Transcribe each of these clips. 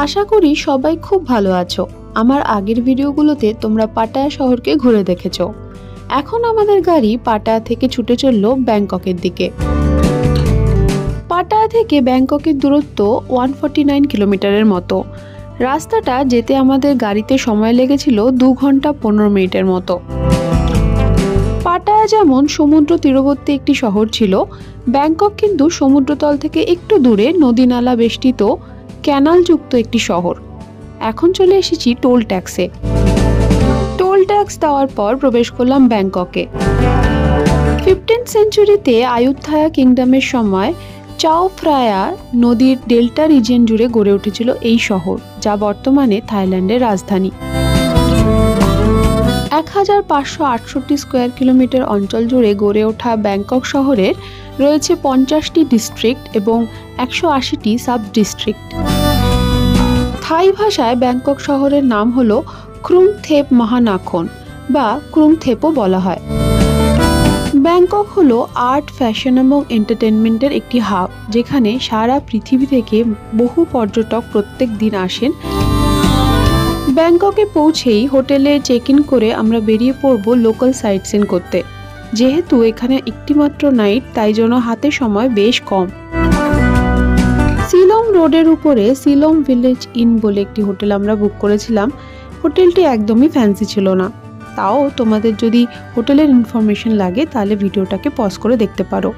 আশা করি সবাই খুব ভালো আছো। আমার আগের ভিডিওগুলোতে তোমরা পাটায়া শহরকে ঘুরে দেখেছো। এখন আমাদের গাড়ি পাটায়া থেকে ছুটে চলল ব্যাংককের দিকে। পাটায়া থেকে ব্যাংককের দূরত্ব 149 কিলোমিটারের মতো। রাস্তাটা যেতে আমাদের গাড়িতে সময় লেগেছিল 2 ঘন্টা 15 মিনিটের মতো। পাটায়া যেমন সমুদ্র তীরবর্তী একটি শহর ছিল, ব্যাংকক কিন্তু সমুদ্রতল থেকে একটু দূরে নদী নালা বেষ্টিত ক্যানালযুক্ত একটি শহর। এখন চলে এসেছি টোল ট্যাক্সে। টোল ট্যাক্স দেওয়ার পর প্রবেশ করলাম ব্যাংককে। 15th সেঞ্চুরিতে আয়ুথায়া কিংডমের সময় চাও ফ্রায়া নদীর ডেল্টা রিজিয়ন জুড়ে গড়ে উঠেছিল এই শহর, যা বর্তমানে থাইল্যান্ডের রাজধানী। 1568 স্কোয়ার কিলোমিটার অঞ্চল জুড়ে গড়ে ওঠা ব্যাংকক শহরের রয়েছে 50টি ডিস্ট্রিক্ট এবং 180টি সাব ডিস্ট্রিক্ট। থাই ভাষায় ব্যাংকক শহরের নাম হলো ক্রুংথেপ মহানাখন বা ক্রুংথেপও বলা হয়। ব্যাংকক হলো আর্ট, ফ্যাশন এবং এন্টারটেনমেন্টের একটি হাব, যেখানে সারা পৃথিবী থেকে বহু পর্যটক প্রত্যেক দিন আসেন। ব্যাংককে পৌঁছেই হোটেলে চেক ইন করে আমরা বেরিয়ে পড়ব লোকাল সাইট সিন করতে। যেহেতু এখানে একটিমাত্র নাইট, তাই জন্য হাতে সময় বেশ কম। শিলং রোডের উপরে শিলং ভিলেজ ইন বলে একটি হোটেল আমরা বুক করেছিলাম। হোটেলটি একদমই ফ্যান্সি ছিল না। তাও তোমাদের যদি হোটেলের ইনফরমেশন লাগে তাহলে ভিডিওটাকে পজ করে দেখতে পারো।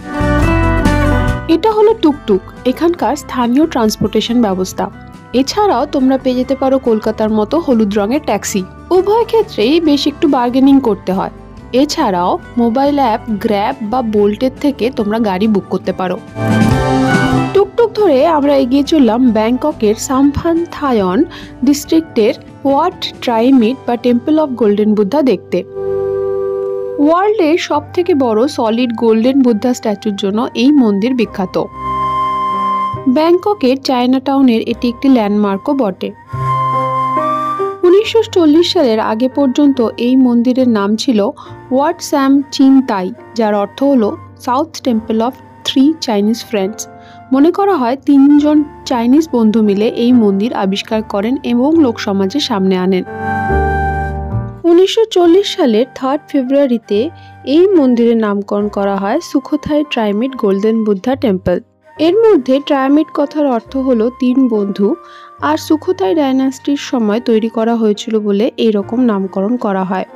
এটা হলো টুকটুক, এখানকার স্থানীয় ট্রান্সপোর্টেশন ব্যবস্থা। এছাড়াও তোমরা পেয়ে যেতে পারো কলকাতার মতো হলুদ রঙের ট্যাক্সি। উভয় ক্ষেত্রেই বেশ একটু বার্গেনিং করতে হয়। এছাড়াও মোবাইল অ্যাপ গ্র্যাব বা বোল্টের থেকে তোমরা গাড়ি বুক করতে পারো। টুকটুক ধরে আমরা এগিয়ে চললাম ব্যাংককের সামফানথায়ন ডিস্ট্রিক্টের ওয়াট ট্রাইমিট বা টেম্পল অফ গোল্ডেন বুদ্ধা দেখতে। ওয়ার্ল্ডের সব থেকে বড় সলিড গোল্ডেন বুদ্ধা স্ট্যাচুর জন্য এই মন্দির বিখ্যাত। ব্যাংককের চায়না টাউনের এটি একটি ল্যান্ডমার্কও বটে। 1940 সালের আগে পর্যন্ত এই মন্দিরের নাম ছিল ওয়াট স্যাম চিন তাই, যার অর্থ হলো south temple of 3 Chinese friends. মনে করা হয় 3 জন চাইনিজ বন্ধু মিলে এই মন্দির আবিষ্কার করেন এবং লোকসমাজের সামনে আনেন। 1940 সালের 3 ফেব্রুয়ারিতে এই মন্দিরের নামকরণ করা হয় সুখোথাই ট্রাইমিট গোল্ডেন বুদ্ধা টেম্পল। এর মধ্যে ট্রাইমিট কথার অর্থ হলো 3 বন্ধু, আর সুখোথাই ডাইনাস্টির সময় তৈরি করা হয়েছিল বলে এইরকম নামকরণ করা হয়।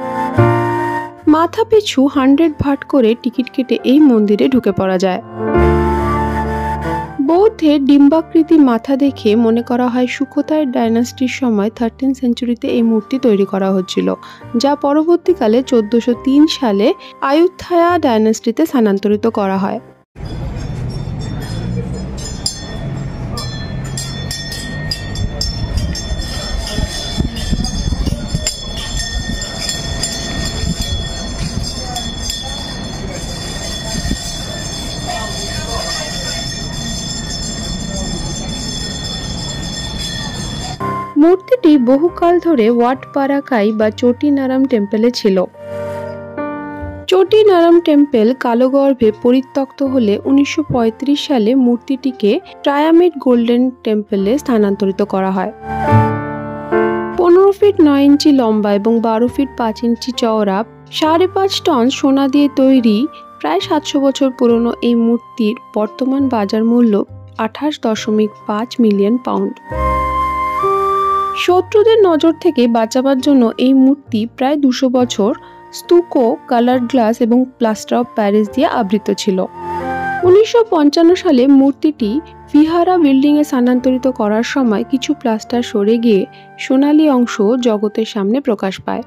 মাথা পিছু 100 ভাট করে টিকিট কেটে এই মন্দিরে ঢুকে পড়া যায়। বৌদ্ধের ডিম্বাকৃতি মাথা দেখে মনে করা হয় সুখোথাই ডাইনাস্টির সময় 13th সেঞ্চুরিতে এই মূর্তি তৈরি করা হচ্ছিল, যা পরবর্তীকালে 1403 সালে আয়ুথায়া ডাইনাস্টিতে স্থানান্তরিত করা হয়। মূর্তিটি বহুকাল ধরে ওয়াট পারাকাই বা চটি নারাম টেম্পলে ছিল। চটি নারাম টেম্পল কালগর্ভে পরিত্যক্ত হলে 1935 সালে মূর্তিটিকে ট্রায়ামিট গোল্ডেন টেম্পলে স্থানান্তরিত করা হয়। 15 ফিট 9 ইঞ্চি লম্বা এবং 12 ফিট 5 ইঞ্চি চওড়া, 5.5 টন সোনা দিয়ে তৈরি, প্রায় 700 বছর পুরনো এই মূর্তির বর্তমান বাজার মূল্য 28.5 মিলিয়ন পাউন্ড। শত্রুদের নজর থেকে বাঁচাবার জন্য এই মূর্তি প্রায় 200 বছর স্তূকো, কালার গ্লাস এবং প্লাস্টার অফ প্যারিস দিয়ে আবৃত ছিল। 1955 সালে মূর্তিটি ভিহারা বিল্ডিংয়ে স্থানান্তরিত করার সময় কিছু প্লাস্টার সরে গিয়ে সোনালী অংশ জগতের সামনে প্রকাশ পায়।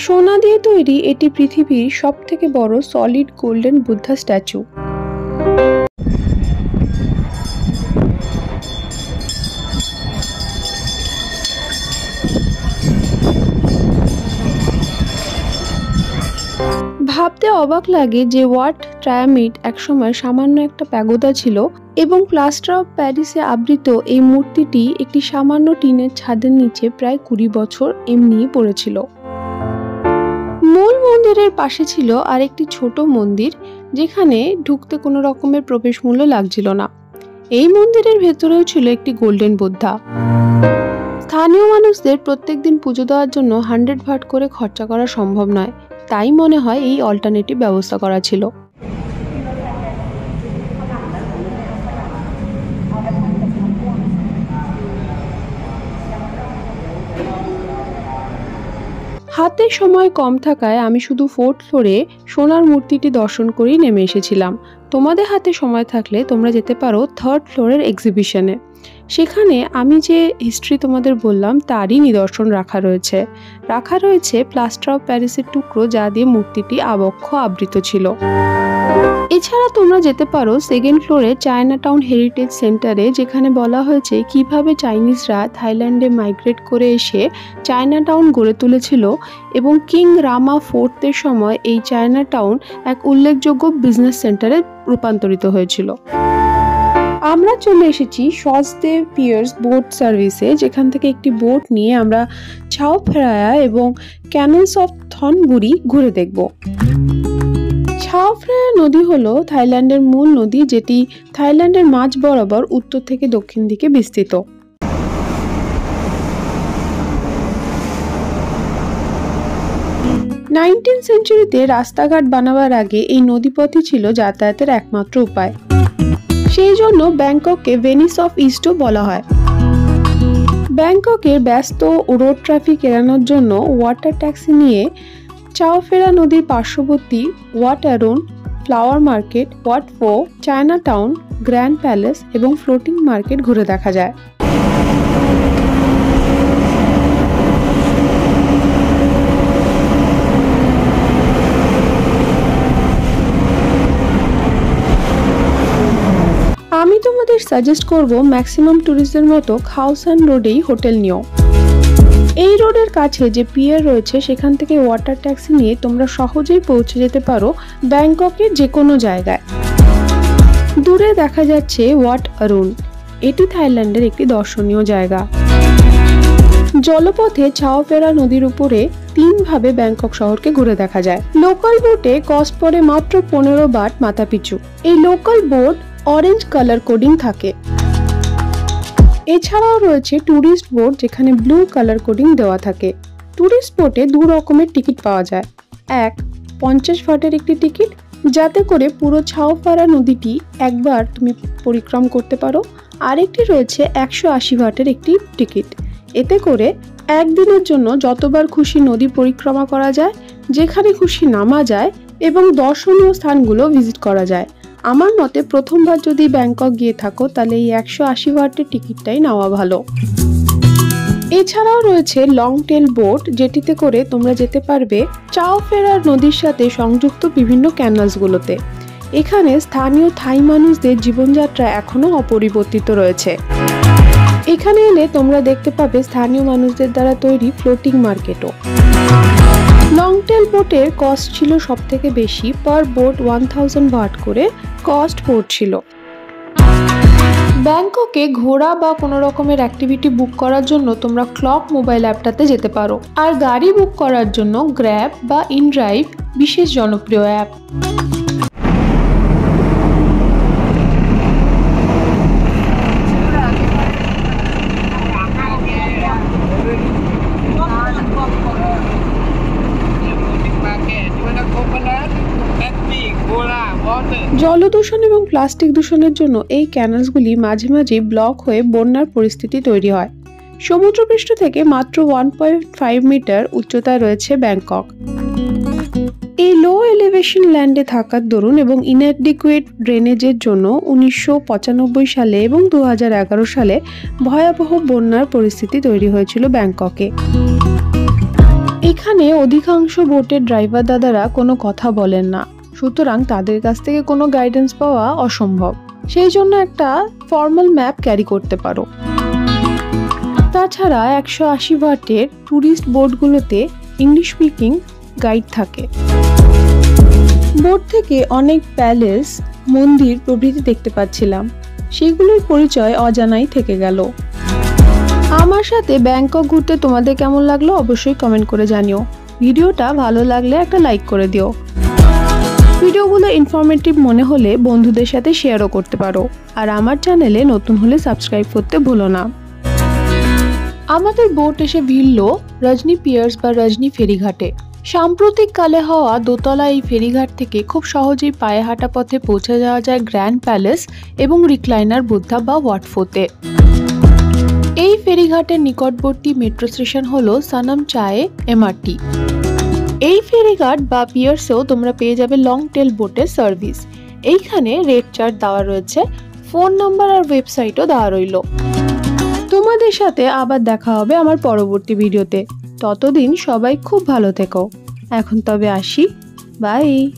সোনা দিয়ে তৈরি এটি পৃথিবীর সবথেকে বড় সলিড গোল্ডেন বুদ্ধা স্ট্যাচু। ভাবতে অবাক লাগে যে ওয়াট ট্রায়ামিট একসময় সামান্য একটা প্যাগোডা ছিল, এবং প্লাস্টার অফ প্যারিসে আবৃত এই মূর্তিটি একটি সামান্য টিনের ছাদের নিচে প্রায় 20 বছর এমনিই পড়েছিল। মূল মন্দিরের পাশে ছিল আরেকটি ছোট মন্দির, যেখানে ঢুকতে কোনো রকমের প্রবেশ মূল্য লাগছিল না। এই মন্দিরের ভেতরেও ছিল একটি গোল্ডেন বুদ্ধা। স্থানীয় মানুষদের প্রত্যেকদিন পুজো দেওয়ার জন্য 100 ভাট করে খরচা করা সম্ভব নয়, তাই মনে হয় এই অল্টারনেটিভ ব্যবস্থা করা ছিল। হাতে সময় কম থাকায় আমি শুধু 4th ফ্লোরে সোনার মূর্তিটি দর্শন করেই নেমে এসেছিলাম। তোমাদের হাতে সময় থাকলে তোমরা যেতে পারো 3rd ফ্লোরের এক্সিবিশনে। সেখানে আমি যে হিস্ট্রি তোমাদের বললাম তারই নিদর্শন রাখা রয়েছে প্লাস্টার অফ প্যারিসের টুকরো, যা দিয়ে মূর্তিটি আবক্ষ আবৃত ছিল। এছাড়া তোমরা যেতে পারো 2nd ফ্লোরে চায়না টাউন হেরিটেজ সেন্টারে, যেখানে বলা হয়েছে কিভাবে চাইনিজরা থাইল্যান্ডে মাইগ্রেট করে এসে চায়না টাউন গড়ে তুলেছিল এবং কিং রামা 4th এর সময় এই চায়না টাউন এক উল্লেখযোগ্য বিজনেস সেন্টারে রূপান্তরিত হয়েছিল। আমরা চলে এসেছি সসদেব পিয়ার্স বোট সার্ভিসে, যেখান থেকে একটি বোট নিয়ে আমরা ছাও ফ্রায়া এবং ক্যানলস অফ থনবুরি ঘুরে দেখব। ছাও ফ্রায়া নদী হলো থাইল্যান্ডের মূল নদী, যেটি থাইল্যান্ডের মাঝ বরাবর উত্তর থেকে দক্ষিণ দিকে বিস্তৃত। 19th সেঞ্চুরিতে রাস্তাঘাট বানাবার আগে এই নদীপথই ছিল যাতায়াতের একমাত্র উপায়। সেই জন্য ব্যাংকককে ভেনিস অফ ইস্টও বলা হয়। ব্যাংককের ব্যস্ত রোড ট্রাফিক এড়ানোর জন্য ওয়াটার ট্যাক্সি নিয়ে ছাও ফ্রায়া নদীর পার্শ্ববর্তী Wat Arun, flower market, Wat Pho, Chinatown, Grand Palace এবং ফ্লোটিং মার্কেট ঘুরে দেখা যায়। আমি তোমাদের সাজেস্ট করব ম্যাক্সিমাম ট্যুরিস্টদের মতো খাও সান রোডেই হোটেল নিও। এই রোডের কাছে যে পিয়ার রয়েছে সেখান থেকে ওয়াটার ট্যাক্সি নিয়ে তোমরা সহজেই পৌঁছে যেতে পারো ব্যাংককের যে কোনো জায়গায়। দূরে দেখা যাচ্ছে ওয়াট অ্যারোন, এটি থাইল্যান্ডের একটি দর্শনীয় জায়গা। জলপথে ছাও ফ্রায়া নদীর উপরে 3 ভাবে ব্যাংকক শহরকে ঘুরে দেখা যায়। লোকাল বোটে কস্ট পড়ে মাত্র 15 বাট মাথাপিছু। এই local boat orange colour coding থাকে। এছাড়াও রয়েছে ট্যুরিস্ট বোট, যেখানে ব্লু কালার কোডিং দেওয়া থাকে। ট্যুরিস্ট বোটে 2 রকমের টিকিট পাওয়া যায়। এক 50 ভাটের একটি টিকিট, যাতে করে পুরো ছাও ফ্রায়া নদীটি একবার তুমি পরিক্রম করতে পারো। আরেকটি রয়েছে 180 ভাটের একটি টিকিট, এতে করে একদিনের জন্য যতবার খুশি নদী পরিক্রমা করা যায়, যেখানে খুশি নামা যায় এবং দর্শনীয় স্থানগুলো ভিজিট করা যায়। আমার মতে প্রথমবার যদি ব্যাংকক গিয়ে থাকো তাহলে এই 180 ভাটের টিকিটটাই নেওয়া ভালো। এছাড়াও রয়েছে লং টেল বোট, যেটিতে করে তোমরা যেতে পারবে ছাও ফ্রায়া নদীর সাথে সংযুক্ত বিভিন্ন ক্যানালসগুলোতে। এখানে স্থানীয় থাই মানুষদের জীবনযাত্রা এখনো অপরিবর্তিত রয়েছে। এখানে এলে তোমরা দেখতে পাবে স্থানীয় মানুষদের দ্বারা তৈরি ফ্লোটিং মার্কেটও। লং টেল বোটের কস্ট ছিল সবথেকে বেশি, পার বোট 1000 ভাট করে কস্ট পড়ছিল। ব্যাংককে ঘোরা বা কোনো রকমের অ্যাক্টিভিটি বুক করার জন্য তোমরা ক্লক মোবাইল অ্যাপটাতে যেতে পারো। আর গাড়ি বুক করার জন্য গ্র্যাব বা ইনড্রাইভ বিশেষ জনপ্রিয় অ্যাপ। জলদূষণ এবং প্লাস্টিক দূষণের জন্য এই ক্যানালসগুলি মাঝে মাঝে ব্লক হয়ে বন্যার পরিস্থিতি তৈরি হয়। সমুদ্রপৃষ্ঠ থেকে মাত্র 1.5 মিটার উচ্চতায় রয়েছে ব্যাংকক। এই লো এলিভেশন ল্যান্ডে থাকার দরুন এবং ইনঅ্যাডিকুয়েট ড্রেনেজের জন্য 1995 সালে এবং 2011 সালে ভয়াবহ বন্যার পরিস্থিতি তৈরি হয়েছিল ব্যাংককে। এখানে অধিকাংশ বোটের ড্রাইভার দাদারা কোনো কথা বলেন না, সুতরাং তাদের কাছ থেকে কোনো গাইডেন্স পাওয়া অসম্ভব। সেই জন্য একটা ফর্মাল ম্যাপ ক্যারি করতে পারো। তাছাড়া 180 ভাটের ট্যুরিস্ট বোটগুলোতে ইংলিশ স্পিকিং গাইড থাকে। বোট থেকে অনেক প্যালেস, মন্দির প্রভৃতি দেখতে পাচ্ছিলাম। সেগুলোর পরিচয় অজানাই থেকে গেল। আমার সাথে ব্যাংকক ঘুরতে তোমাদের কেমন লাগলো অবশ্যই কমেন্ট করে জানিও। ভিডিওটা ভালো লাগলে একটা লাইক করে দিও। ভিডিওগুলো ইনফরমেটিভ মনে হলে বন্ধুদের সাথে শেয়ারও করতে পারো। আর আমার চ্যানেলে নতুন হলে সাবস্ক্রাইব করতে ভুলো না। আমাদের বোট এসে ভিড়ল রজনী পিয়ার্স বা রজনী ফেরিঘাটে। সাম্প্রতিককালে হওয়া দোতলা এই ফেরিঘাট থেকে খুব সহজেই পায়ে হাঁটা পথে পৌঁছে যাওয়া যায় গ্র্যান্ড প্যালেস এবং রিক্লাইনার বুদ্ধা বা ওয়াটফোতে। এই ফেরিঘাটের নিকটবর্তী মেট্রো স্টেশন হলো সানাম চায়ে এমআরটি। এই ফেরিঘাট বা পিয়ার্সেও তোমরা পেয়ে যাবে লং টেল বোটের সার্ভিস। এইখানে রেট চার্ট দেওয়া রয়েছে, ফোন নাম্বার আর ওয়েবসাইটও দেওয়া রইল। তোমাদের সাথে আবার দেখা হবে আমার পরবর্তী ভিডিওতে। ততদিন সবাই খুব ভালো থেকো। এখন তবে আসি, বাই।